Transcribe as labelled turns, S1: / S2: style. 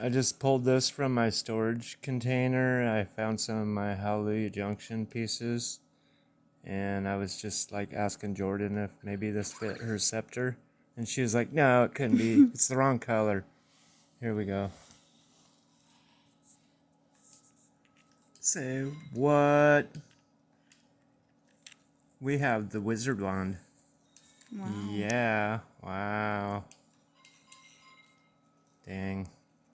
S1: I just pulled this from my storage container. I found some of my Hallelujah Junction pieces. And I was just like asking Jordan if maybe this fit her scepter. And she was like, no, it couldn't be. It's the wrong color. Here we go. Say what? We have the wizard wand.
S2: Wow.
S1: Yeah. Wow. Dang.